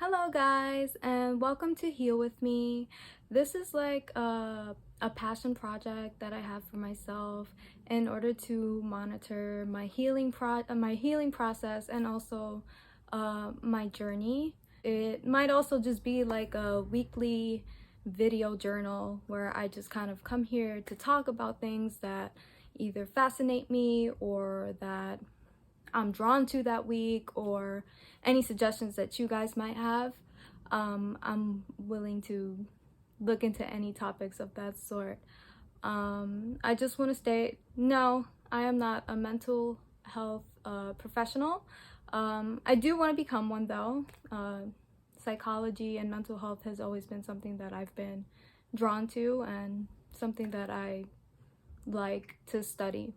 Hello guys, and welcome to Heal With Me. This is like a passion project that I have for myself in order to monitor my healing process and also my journey. It might also just be like a weekly video journal where I just kind of come here to talk about things that either fascinate me or that I'm drawn to that week, or any suggestions that you guys might have. I'm willing to look into any topics of that sort. I just want to state, no, I am not a mental health professional. I do want to become one though. Psychology and mental health has always been something that I've been drawn to and something that I like to study.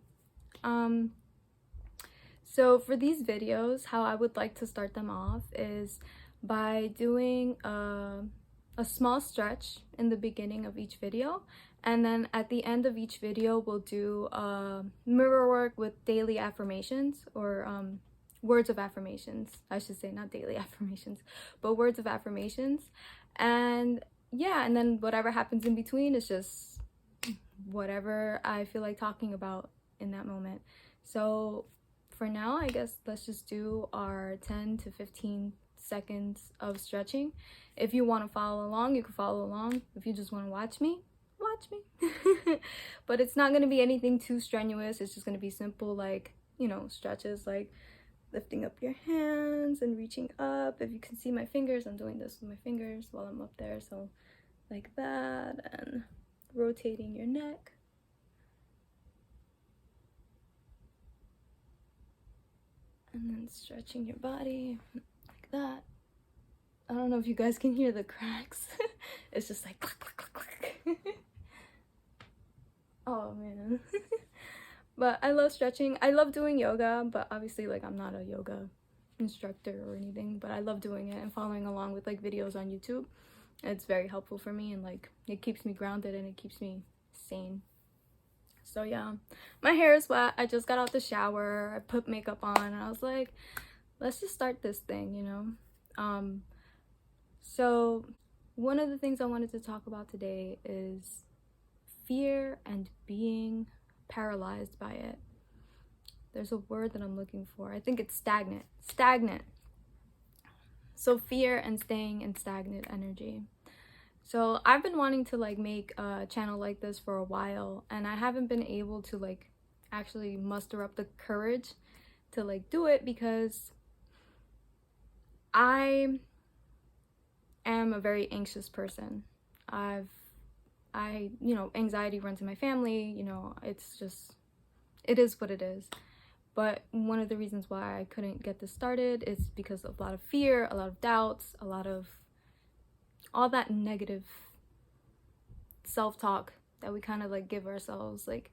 So for these videos, how I would like to start them off is by doing a small stretch in the beginning of each video, and then at the end of each video we'll do mirror work with daily affirmations, or words of affirmations, I should say, not daily affirmations, but words of affirmations. And yeah, and then whatever happens in between is just whatever I feel like talking about in that moment. So for now, I guess let's just do our 10 to 15 seconds of stretching. If you want to follow along, you can follow along. If you just want to watch me, watch me. But it's not going to be anything too strenuous. It's just going to be simple, like, stretches, like lifting up your hands and reaching up. If you can see my fingers, I'm doing this with my fingers while I'm up there. So like that, and rotating your neck. And then stretching your body like that. I don't know if you guys can hear the cracks. It's just like click, click, click, click. Oh man. But I love stretching. I love doing yoga, but obviously, like, I'm not a yoga instructor or anything, but I love doing it and following along with like videos on YouTube. It's very helpful for me, and like it keeps me grounded and it keeps me sane. So yeah, my hair is wet. I just got out the shower. I put makeup on and I was like, let's just start this thing, So one of the things I wanted to talk about today is fear and being paralyzed by it. There's a word that I'm looking for. I think it's stagnant. Stagnant. So fear and staying in stagnant energy. So I've been wanting to like make a channel like this for a while, and I haven't been able to like actually muster up the courage to like do it, because I am a very anxious person. Anxiety runs in my family, it is what it is. But one of the reasons why I couldn't get this started is because of a lot of fear, a lot of doubts, a lot of all that negative self-talk that we kind of like give ourselves, like,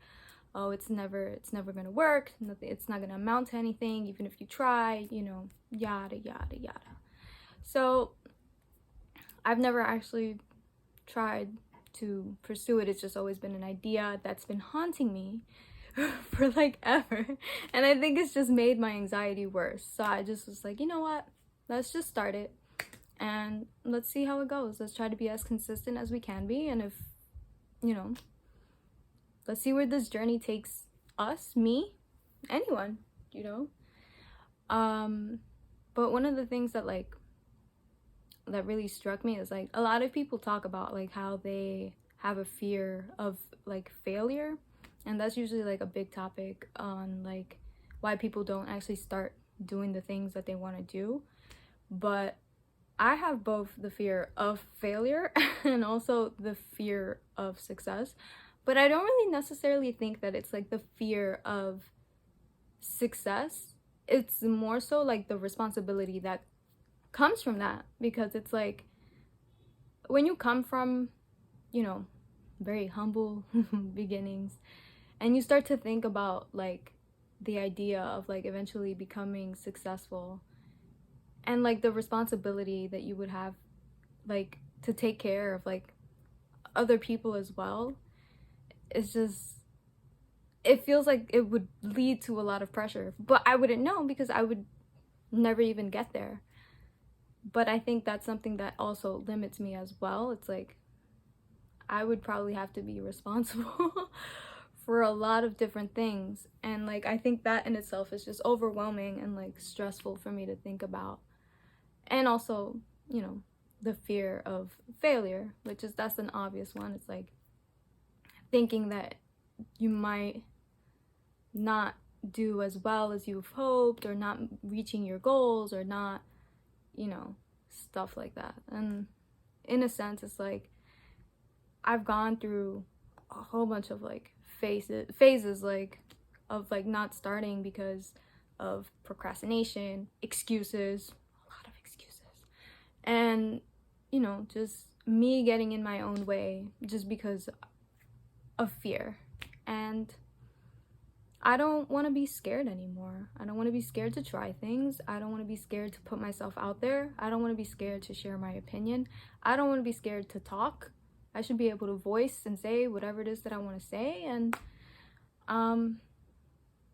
oh, it's never gonna work, it's not gonna amount to anything even if you try, yada yada yada. So I've never actually tried to pursue it. It's just always been an idea that's been haunting me for like ever, and I think it's just made my anxiety worse. So I just was like, you know what, let's just start it and let's see how it goes. Let's try to be as consistent as we can be, and if let's see where this journey takes us, me, anyone, but one of the things that really struck me is like a lot of people talk about like how they have a fear of like failure, and that's usually like a big topic on like why people don't actually start doing the things that they want to do. But I have both the fear of failure and also the fear of success, but I don't really necessarily think that it's like the fear of success. It's more so like the responsibility that comes from that, because it's like when you come from, very humble beginnings, and you start to think about like the idea of like eventually becoming successful, and like the responsibility that you would have like to take care of like other people as well, it's just, it feels like it would lead to a lot of pressure. But I wouldn't know, because I would never even get there. But I think that's something that also limits me as well. It's like I would probably have to be responsible for a lot of different things, and like I think that in itself is just overwhelming and like stressful for me to think about. And also, you know, the fear of failure, which is, that's an obvious one. It's like thinking that you might not do as well as you've hoped, or not reaching your goals, or not, you know, stuff like that. And in a sense, it's like I've gone through a whole bunch of like phases like of like not starting because of procrastination, excuses, a lot of excuses, and you know, just me getting in my own way just because of fear. And I don't want to be scared anymore. I don't want to be scared to try things. I don't want to be scared to put myself out there. I don't want to be scared to share my opinion. I don't want to be scared to talk. I should be able to voice and say whatever it is that I want to say, and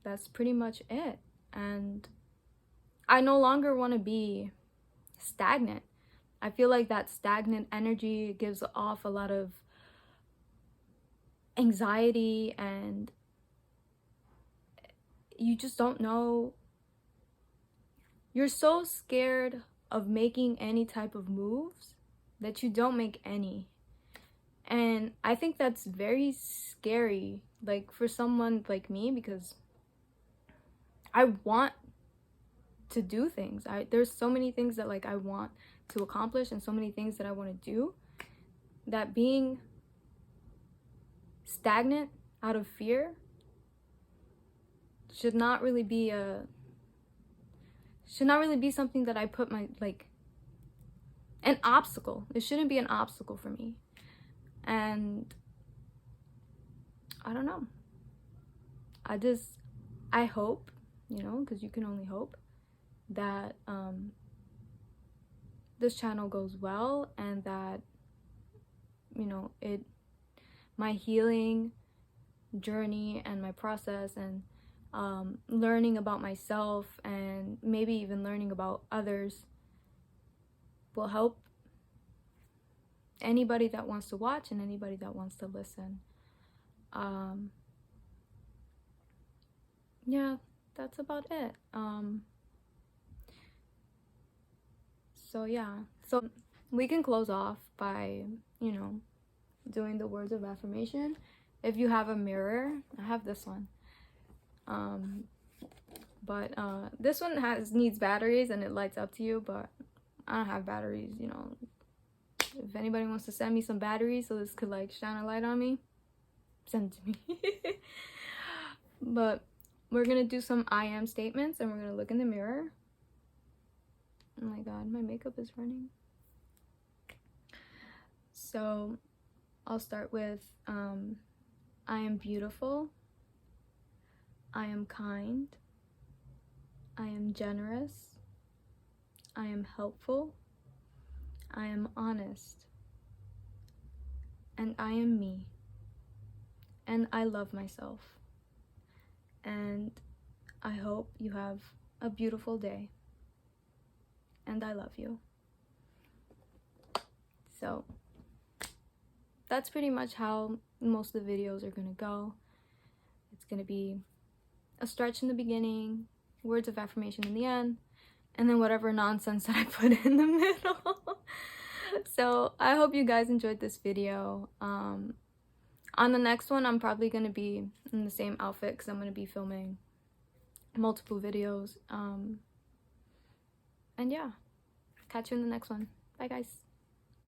that's pretty much it. And I no longer want to be stagnant. I feel like that stagnant energy gives off a lot of anxiety, and you just don't know. You're so scared of making any type of moves that you don't make any. And I think that's very scary, like for someone like me, because I want to do things. There's so many things that like I want to accomplish, and so many things that I want to do, that being stagnant out of fear should not really be something that I put my, like, an obstacle. It shouldn't be an obstacle for me. And I don't know. I hope, you know, because you can only hope, that this channel goes well, and that, you know, my healing journey and my process, and learning about myself, and maybe even learning about others, will help anybody that wants to watch and anybody that wants to listen. Yeah, that's about it. So yeah, so we can close off by, you know, doing the words of affirmation. If you have a mirror, I have this one. But this one needs batteries, and it lights up to you, but I don't have batteries, you know. If anybody wants to send me some batteries so this could like shine a light on me, send it to me. But we're gonna do some I am statements, and we're gonna look in the mirror. Oh my god, my makeup is running. So I'll start with I am beautiful, I am kind, I am generous, I am helpful, I am honest, and I am me, and I love myself, and I hope you have a beautiful day, and I love you. So that's pretty much how most of the videos are gonna go. It's gonna be a stretch in the beginning, words of affirmation in the end, and then whatever nonsense that I put in the middle. So I hope you guys enjoyed this video. On the next one, I'm probably gonna be in the same outfit because I'm gonna be filming multiple videos. And yeah, catch you in the next one. Bye guys.